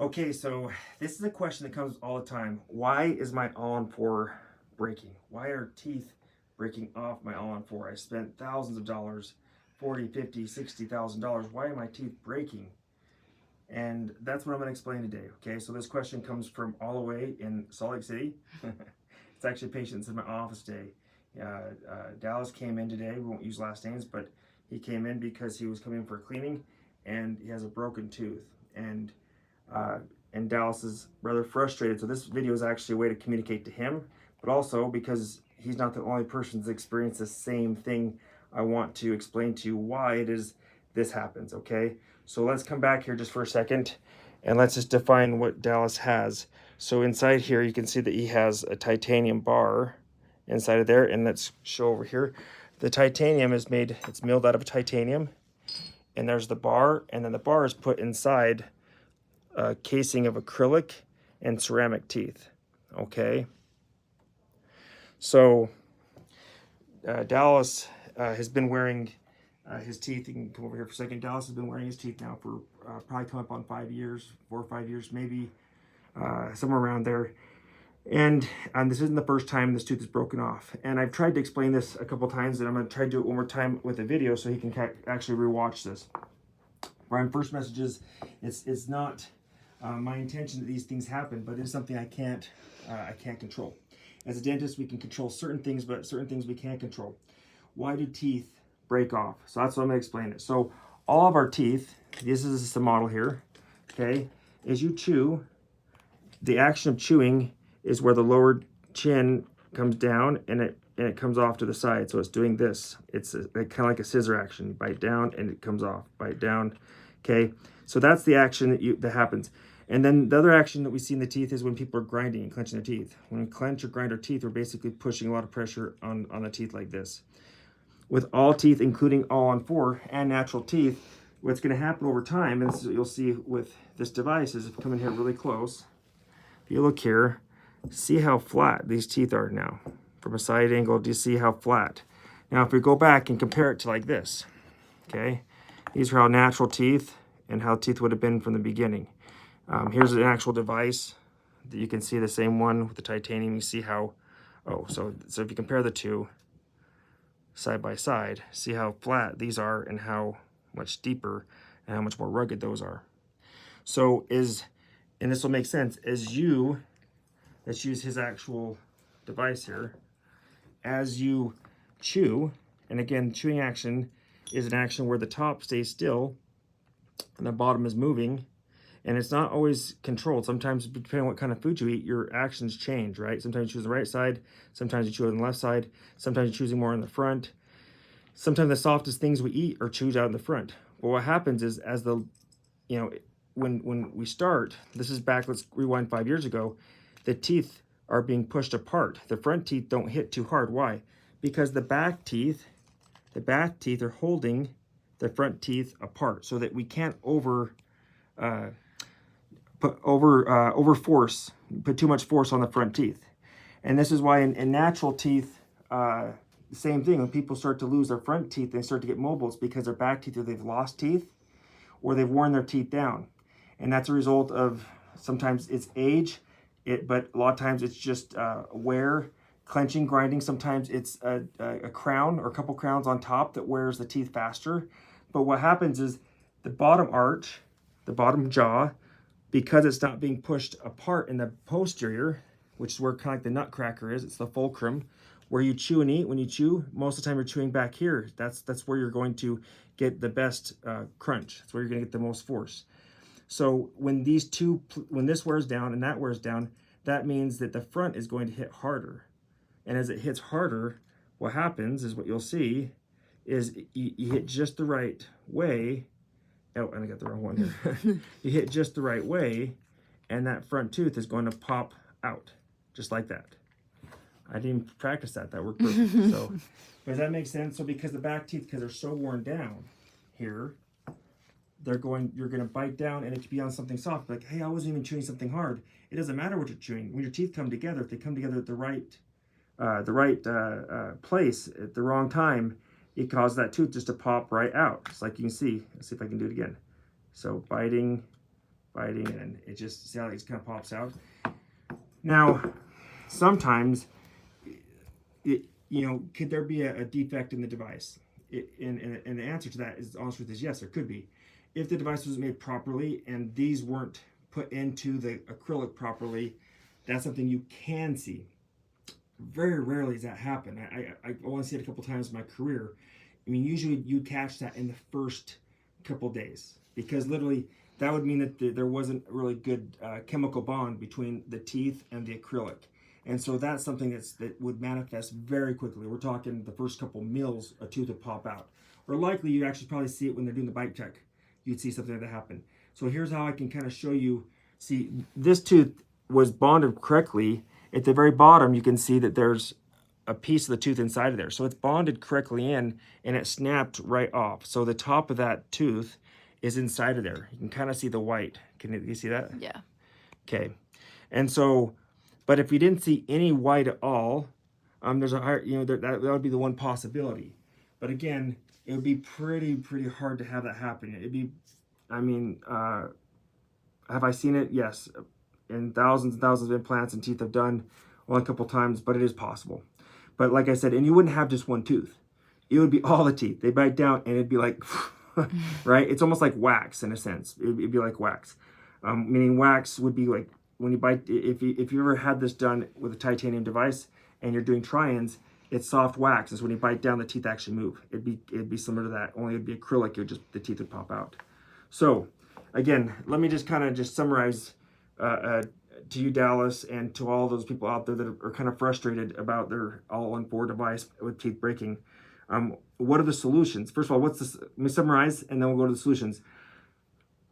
Okay, so this is a question that comes all the time. Why is my all-on-4 breaking? Why are teeth breaking off my all-on-4? I spent thousands of dollars, 40, 50, 60,000 dollars. Why are my teeth breaking? And that's what I'm going to explain today. Okay, so this question comes from all the way in Salt Lake City. It's actually a patient that's in my office today. Dallas came in today. We won't use last names, but he came in because he was coming for a cleaning and he has a broken tooth. And Dallas is rather frustrated. So this video is actually a way to communicate to him, but also because he's not the only person that's experienced the same thing, I want to explain to you why it is this happens, okay? So let's come back here just for a second and let's just define what Dallas has. So inside here, you can see that he has a titanium bar inside of there, and let's show over here. The titanium is made, it's milled out of titanium, and there's the bar, and then the bar is put inside a casing of acrylic and ceramic teeth, okay? So Dallas has been wearing his teeth. You can come over here for a second. Dallas has been wearing his teeth now for probably come up on 5 years, 4 or 5 years, maybe somewhere around there. And this isn't the first time this tooth is broken off. And I've tried to explain this a couple times, and I'm going to try to do it one more time with a video so he can actually rewatch this. My first message is it's not my intention that these things happen, but it's something I can't control. As a dentist, we can control certain things, but certain things we can't control. Why do teeth break off? So that's what I'm going to explain it. So all of our teeth, this is just a model here, okay? As you chew, the action of chewing is where the lower chin comes down and it comes off to the side. So it's doing this. It's kind of like a scissor action. Bite down and it comes off. Bite down. Okay. So that's the action that happens. And then the other action that we see in the teeth is when people are grinding and clenching their teeth. When we clench or grind our teeth, we're basically pushing a lot of pressure on the teeth like this. With all teeth, including all-on-4 and natural teeth, what's going to happen over time, and this is what you'll see with this device, is if you come in here really close, if you look here, see how flat these teeth are now. From a side angle, do you see how flat? Now, if we go back and compare it to like this, okay? These are how natural teeth and how teeth would have been from the beginning. Here's an actual device that you can see the same one with the titanium. You see how, so if you compare the two side by side, see how flat these are and how much deeper and how much more rugged those are. So and this will make as let's use his actual device here. As you chew, and again, chewing action is an action where the top stays still and the bottom is moving, and it's not always controlled. Sometimes, depending on what kind of food you eat, your actions change, right? Sometimes you choose the right side, sometimes you chew on the left side, sometimes you're choosing more in the front. Sometimes the softest things we eat are chewed out in the front. But what happens is when we start, this is back, let's rewind 5 years ago, the teeth are being pushed apart. The front teeth don't hit too hard. Why? Because the back teeth are holding the front teeth apart so that we can't put too much force on the front teeth. And this is why in natural teeth, same thing, when people start to lose their front teeth, they start to get mobile. It's because their back teeth, or they've lost teeth, or they've worn their teeth down. And that's a result of, sometimes it's age, but a lot of times it's just wear, clenching, grinding. Sometimes it's a crown or a couple crowns on top that wears the teeth faster. But what happens is the bottom arch, the bottom jaw, because it's not being pushed apart in the posterior, which is where kind of like the nutcracker is, it's the fulcrum, where you chew and eat. When you chew, most of the time you're chewing back here. That's where you're going to get the best crunch. That's where you're going to get the most force. So when this wears down and that wears down, that means that the front is going to hit harder. And as it hits harder, what happens is what you'll see is you hit just the right way. Oh, and I got the wrong one here. You hit just the right way, and that front tooth is going to pop out, just like that. I didn't even practice that. That worked perfect. So, does that make sense? So because the back teeth, because they're so worn down here, you're going to bite down, and it could be on something soft. Like, hey, I wasn't even chewing something hard. It doesn't matter what you're chewing. When your teeth come together, if they come together at the right place at the wrong time, it causes that tooth just to pop right out. Just like you can see. Let's see if I can do it again. So biting, biting, and it just, see how it just kind of pops out. Now, sometimes, could there be a defect in the device? And the answer to that is, the honest truth is yes, there could be. If the device was made properly and these weren't put into the acrylic properly, that's something you can see. Very rarely does that happen. I only see it a couple times in my career. I mean, usually you catch that in the first couple days, because literally that would mean that there wasn't a really good chemical bond between the teeth and the acrylic. And so that's something that would manifest very quickly. We're talking the first couple meals, a tooth would pop out. Or likely you actually probably see it when they're doing the bite check. You'd see something like that happen. So here's how I can kind of show you. See, this tooth was bonded correctly. At the very bottom, you can see that there's a piece of the tooth inside of there. So it's bonded correctly in, and it snapped right off. So the top of that tooth is inside of there. You can kind of see the white. Can you see that? Yeah. Okay. And so, but if we didn't see any white at all, there's a higher, that would be the one possibility. But again, it would be pretty hard to have that happen. It'd be, have I seen it? Yes. And thousands and thousands of implants and teeth I've done only a couple times, but it is possible. But like I said, and you wouldn't have just one tooth. It would be all the teeth. They bite down and it'd be like, right? It's almost like wax in a sense. It'd be like wax. Meaning wax would be like when you bite, if you ever had this done with a titanium device and you're doing try-ins, it's soft wax. Is when you bite down, the teeth actually move. It'd be similar to that, only it'd be acrylic. The teeth would pop out. So again, let me just kind of summarize to you, Dallas, and to all those people out there that are kind of frustrated about their ALL-ON-4 device with teeth breaking. What are the solutions? First of all, let me summarize, and then we'll go to the solutions.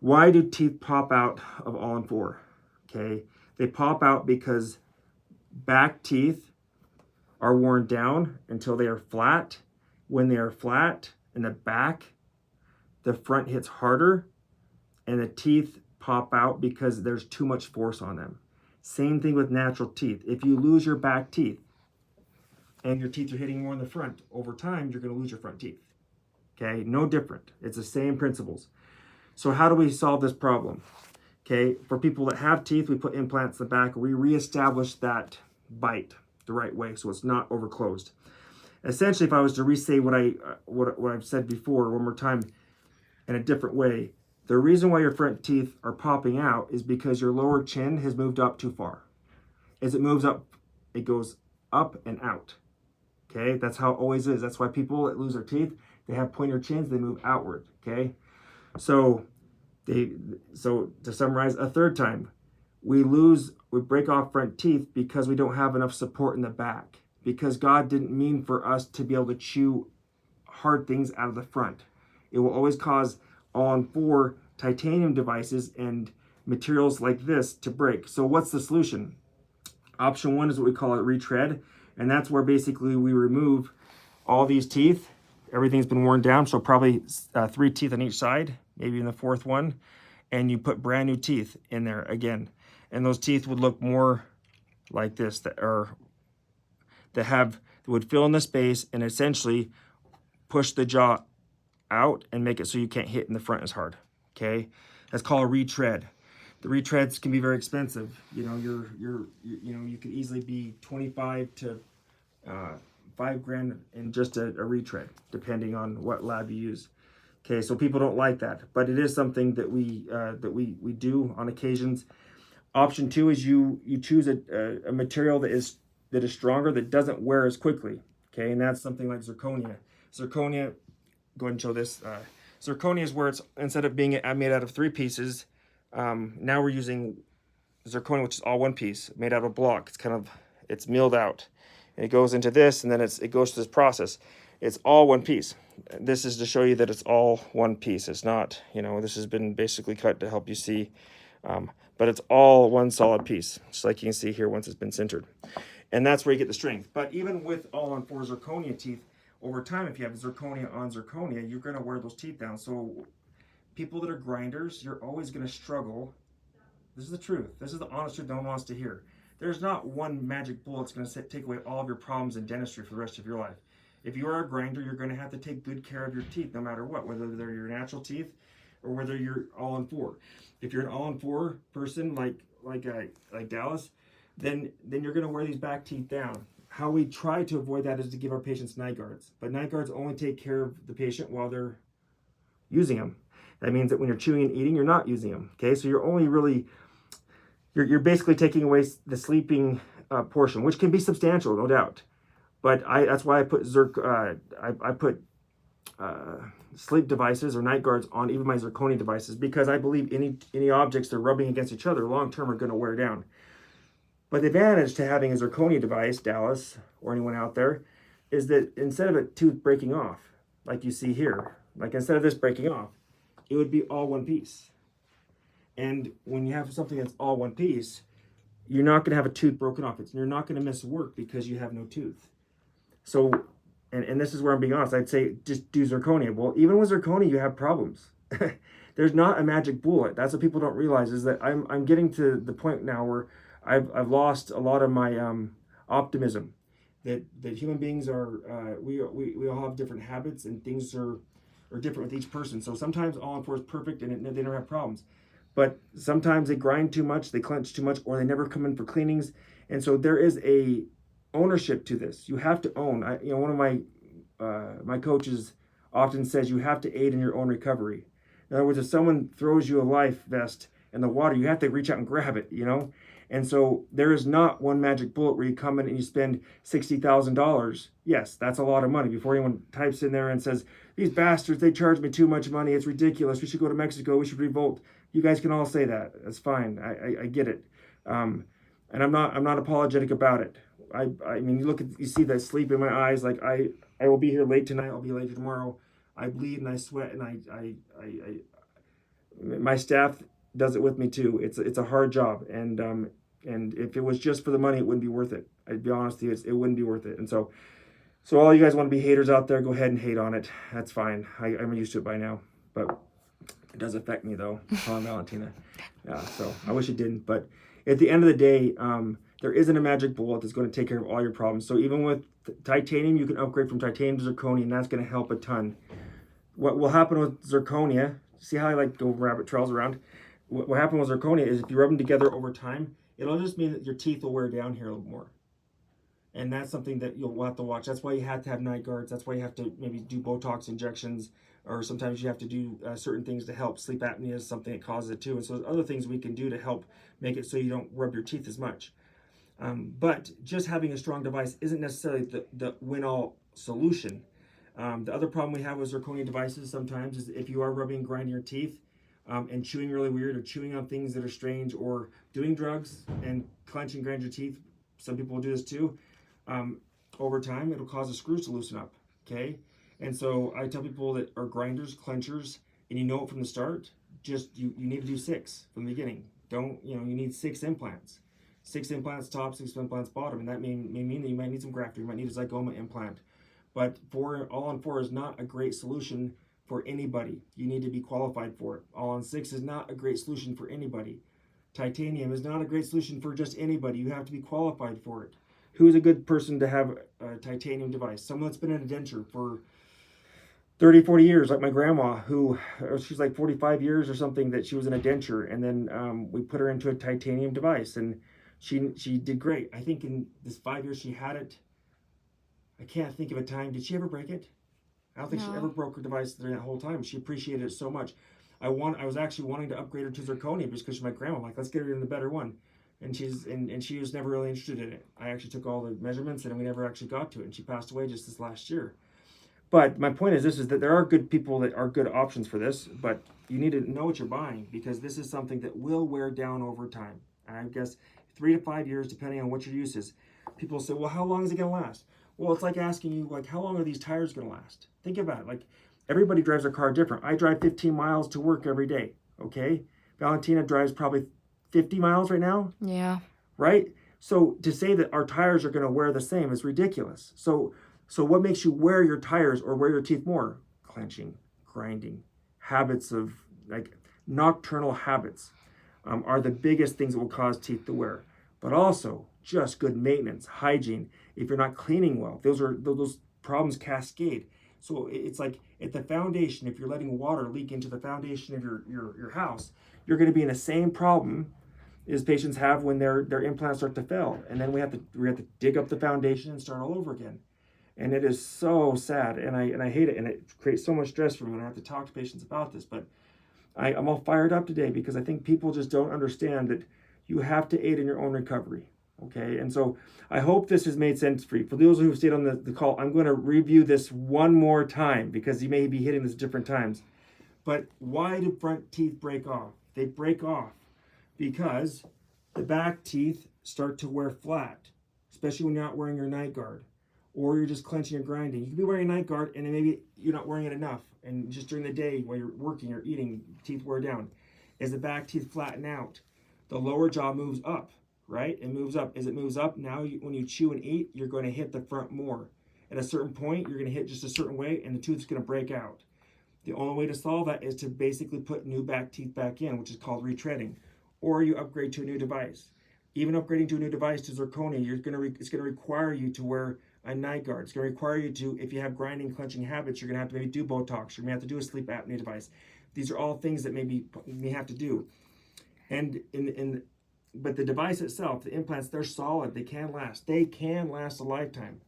Why do teeth pop out of ALL-ON-4? Okay, they pop out because back teeth are worn down until they are flat. When they are flat in the back, the front hits harder, and the teeth pop out because there's too much force on them. Same thing with natural teeth. If you lose your back teeth and your teeth are hitting more in the front, over time, you're going to lose your front teeth. Okay, no different. It's the same principles. So how do we solve this problem? Okay, for people that have teeth, we put implants in the back. We reestablish that bite the right way so it's not overclosed. Essentially, if I was to re-say what I've said before one more time in a different way, the reason why your front teeth are popping out is because your lower chin has moved up too far. As it moves up, it goes up and out. Okay, that's how it always is. That's why people that lose their teeth, they have pointer chins, they move outward. Okay, so to summarize a third time, we break off front teeth because we don't have enough support in the back. Because God didn't mean for us to be able to chew hard things out of the front. It will always cause ALL-ON-4 titanium devices and materials like this to break. So what's the solution? Option one is what we call a retread, and that's where basically we remove all these teeth. Everything's been worn down, so probably 3 teeth on each side, maybe in the 4th one, and you put brand new teeth in there again. And those teeth would look more like this, that would fill in the space and essentially push the jaw out and make it so you can't hit in the front as hard. Okay, that's called a retread. The retreads can be very expensive. You could easily be 25 to $5,000 in just a retread, depending on what lab you use. Okay, so people don't like that, but it is something that we do on occasions. Option two is you choose a material that is stronger, that doesn't wear as quickly. Okay, and that's something like zirconia. Zirconia, go ahead and show this. Zirconia is where it's, instead of being made out of 3 pieces, now we're using zirconia, which is all 1 piece, made out of a block. It's milled out. And it goes into this, and then it goes through this process. It's all 1 piece. This is to show you that it's all 1 piece. It's not, this has been basically cut to help you see, but it's all 1 solid piece, just like you can see here once it's been sintered. And that's where you get the strength. But even with ALL-ON-4 zirconia teeth, over time, if you have zirconia on zirconia, you're going to wear those teeth down. So people that are grinders, you're always going to struggle. This is the truth. This is the honest truth no one wants to hear. There's not one magic bullet that's going to take away all of your problems in dentistry for the rest of your life. If you are a grinder, you're going to have to take good care of your teeth no matter what, whether they're your natural teeth or whether you're all-on-4. If you're an all-on-4 person like Dallas, then you're going to wear these back teeth down. How we try to avoid that is to give our patients night guards. But night guards only take care of the patient while they're using them. That means that when you're chewing and eating, you're not using them. Okay, so you're only really, you're basically taking away the sleeping portion, which can be substantial, no doubt. But that's why I put sleep devices or night guards on even my Zirconia devices, because I believe any objects that are rubbing against each other long term are going to wear down. But the advantage to having a Zirconia device, Dallas, or anyone out there, is that instead of a tooth breaking off, like you see here, like instead of this breaking off, it would be all one piece. And when you have something that's all one piece, you're not going to have a tooth broken off. You're not going to miss work because you have no tooth. So, and this is where I'm being honest, I'd say just do Zirconia. Well, even with Zirconia, you have problems. There's not a magic bullet. That's what people don't realize, is that I'm getting to the point now where I've lost a lot of my optimism that human beings are we all have different habits, and things are different with each person. So sometimes all-on-4 is perfect and they don't have problems, but sometimes they grind too much, they clench too much, or they never come in for cleanings. And so there is a ownership to this. You have to own. One of my coaches often says you have to aid in your own recovery. In other words, if someone throws you a life vest in the water, you have to reach out and grab it, And so there is not one magic bullet where you come in and you spend $60,000. Yes, that's a lot of money. Before anyone types in there and says, these bastards, they charge me too much money, it's ridiculous, we should go to Mexico, we should revolt. You guys can all say that. That's fine. I get it. And I'm not apologetic about it. I mean, you see that sleep in my eyes. Like I will be here late tonight, I'll be late tomorrow. I bleed and I sweat, and my staff does it with me too. It's a hard job, and if it was just for the money, it wouldn't be worth it. I'd be honest with you, it wouldn't be worth it. And so all you guys want to be haters out there, go ahead and hate on it. That's fine. I'm used to it by now, but it does affect me though. On Valentina, yeah. So I wish it didn't, but at the end of the day, there isn't a magic bullet that's going to take care of all your problems. So even with titanium, you can upgrade from titanium to zirconia, and that's going to help a ton. What will happen with zirconia? See how I like go rabbit trails around? What happened with zirconia is if you rub them together over time, it'll just mean that your teeth will wear down here a little more. And that's something that you'll have to watch. That's why you have to have night guards. That's why you have to maybe do Botox injections, or sometimes you have to do certain things to help. Sleep apnea is something that causes it too. And so there's other things we can do to help make it so you don't rub your teeth as much. But just having a strong device isn't necessarily the win-all solution. The other problem we have with zirconia devices sometimes is if you are rubbing and grinding your teeth, and chewing really weird, or chewing on things that are strange, or doing drugs and clenching, grind your teeth. Some people will do this too. Over time, it'll cause the screws to loosen up. Okay, and so I tell people that are grinders, clenchers, and you know it from the start. Just you need to do 6 from the beginning. Don't you need 6 implants, 6 implants top, 6 implants bottom, and that may mean that you might need some grafting, you might need a Zirconia implant. But all-on-4 is not a great solution for anybody. You need to be qualified for it. All-on-6 is not a great solution for anybody. Titanium is not a great solution for just anybody. You have to be qualified for it. Who is a good person to have a titanium device? Someone that's been in a denture for 30, 40 years, like my grandma, she's like 45 years or something that she was in a denture, and then we put her into a titanium device, and she did great. I think in this 5 years she had it, I can't think of a time. Did she ever break it? I don't think she ever broke her device during that whole time. She appreciated it so much. I was actually wanting to upgrade her to zirconia because she's my grandma. I'm like, let's get her in the better one. And she was never really interested in it. I actually took all the measurements and we never actually got to it. And she passed away just this last year. But my point is that there are good people that are good options for this, but you need to know what you're buying, because this is something that will wear down over time. And I guess 3 to 5 years, depending on what your use is. People say, well, how long is it going to last? Well, it's like asking you, like, how long are these tires going to last? Think about it. Like, everybody drives their car different. I drive 15 miles to work every day, okay? Valentina drives probably 50 miles right now. Yeah. Right? So to say that our tires are going to wear the same is ridiculous. So what makes you wear your tires or wear your teeth more? Clenching, grinding, habits of, like, nocturnal habits are the biggest things that will cause teeth to wear. But also, just good maintenance, hygiene. If you're not cleaning well, those problems cascade. So it's like at the foundation, if you're letting water leak into the foundation of your house, you're going to be in the same problem as patients have when their implants start to fail. And then we have to dig up the foundation and start all over again. And it is so sad, and I hate it, and it creates so much stress for me when I have to talk to patients about this. But I'm all fired up today because I think people just don't understand that you have to aid in your own recovery. Okay, and so I hope this has made sense for you. For those who have stayed on the call, I'm going to review this one more time because you may be hitting this different times. But why do front teeth break off? They break off because the back teeth start to wear flat, especially when you're not wearing your night guard, or you're just clenching or grinding. You can be wearing a night guard and then maybe you're not wearing it enough, and just during the day while you're working or eating, teeth wear down. As the back teeth flatten out, the lower jaw moves up, right? It moves up. As it moves up, now when you chew and eat, you're going to hit the front more. At a certain point, you're going to hit just a certain way, and the tooth's going to break out. The only way to solve that is to basically put new back teeth back in, which is called retreading, or you upgrade to a new device. Even upgrading to a new device to Zirconia, it's going to require you to wear a night guard. It's going to require you to, if you have grinding, clenching habits, you're going to have to maybe do Botox. You're going to have to do a sleep apnea device. These are all things that maybe you may have to do. And but the device itself, the implants, they're solid. They can last. They can last a lifetime.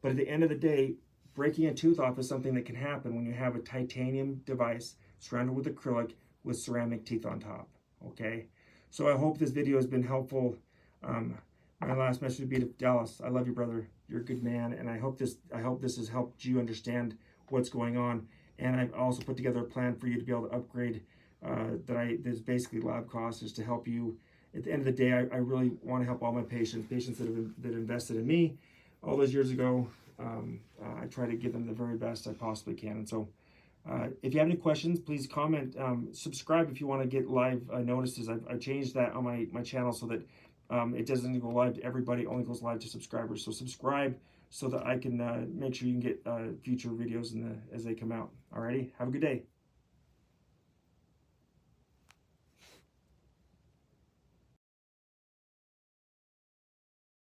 But at the end of the day, breaking a tooth off is something that can happen when you have a titanium device surrounded with acrylic with ceramic teeth on top. Okay? So I hope this video has been helpful. My last message would be to Dallas. I love you, brother. You're a good man, and I hope this has helped you understand what's going on. And I've also put together a plan for you to be able to upgrade. There's basically lab costs is to help you. At the end of the day, I really want to help all my patients that invested in me all those years ago. I try to give them the very best I possibly can. And so, if you have any questions, please comment. Subscribe if you want to get live notices. I've changed that on my channel so that it doesn't go live to everybody. It only goes live to subscribers. So subscribe so that I can make sure you can get future videos as they come out. Alrighty, have a good day.